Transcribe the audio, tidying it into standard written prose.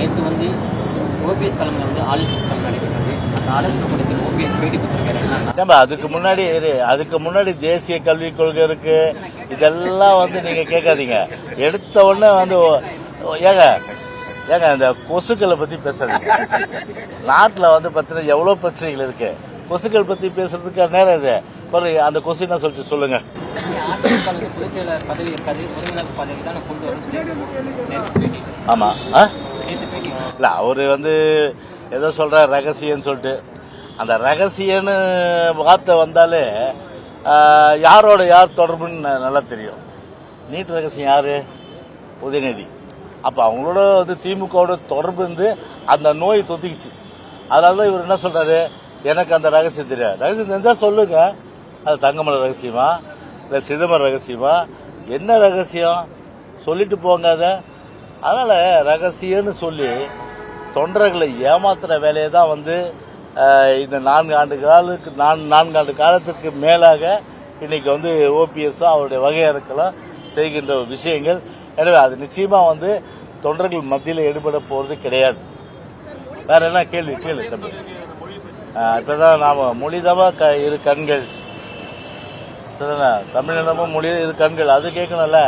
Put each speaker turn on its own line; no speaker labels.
நேற்று வந்து ஓபிஎஸ் தலைமையில் வந்து ஆலோசனை கூட்டம் நடைபெற்றது. அந்த ஆலோசனை கூட்டத்தில் ஓபிஎஸ் பேட்டி கொடுத்திருக்காரு.
அதுக்கு முன்னாடி தேசிய கல்விக் கொள்கை இருக்கு. இதெல்லாம் வந்து நீங்க கேட்காதீங்க. எடுத்த உடனே வந்து ஏங்க இந்த கொசுக்களை பத்தி பேசுறீங்க. நாட்டில் வந்து பார்த்தீங்கன்னா எவ்வளவு பிரச்சனைகள் இருக்கு. கொசுக்கள் பத்தி பேசுறதுக்கு நேரம் இது. அந்த கொசு என்ன சொல்லிச்சு சொல்லுங்க. ஆமா இல்ல அவரு வந்து ஏதோ சொல்ற ரகசியம் சொல்லிட்டு அந்த ரகசியன்னு வார்த்தை வந்தாலே யாரோட யார் தொடர்புன்னு நல்லா தெரியும். நீட் ரகசியம் யாரு? உதயநிதி. அப்ப அவங்களோட வந்து திமுகவோட தொடர்பு இருந்து அந்த நோய் தொத்திக்குச்சு. அதனாலதான் இவர் என்ன சொல்றாரு, எனக்கு அந்த ரகசியம் தெரியாது. ரகசியம் தெரிஞ்சா சொல்லுங்க. அது தங்கமலை ரகசியமா இல்ல சிதம்பரம் ரகசியமா, என்ன ரகசியம் சொல்லிட்டு போங்க. அதனால ரகசியம்னு சொல்லி தொண்டர்களை ஏமாத்துற வேலையை தான் வந்து இந்த 4 ஆண்டு காலத்துக்கு மேலாக இன்னைக்கு வந்து ஓபிஎஸ் அவருடைய வகையறுக்கலாம் செய்கின்ற விஷயங்கள். எனவே அது நிச்சயமா வந்து தொண்டர்கள் மத்தியில் எடுபட போறது கிடையாது. வேற என்ன கேள்வி தம்பி? இப்பதான் நாம மொழிதமா இரு கண்கள், தமிழினமும் மொழி இரு கண்கள், அது கேட்கணும்ல.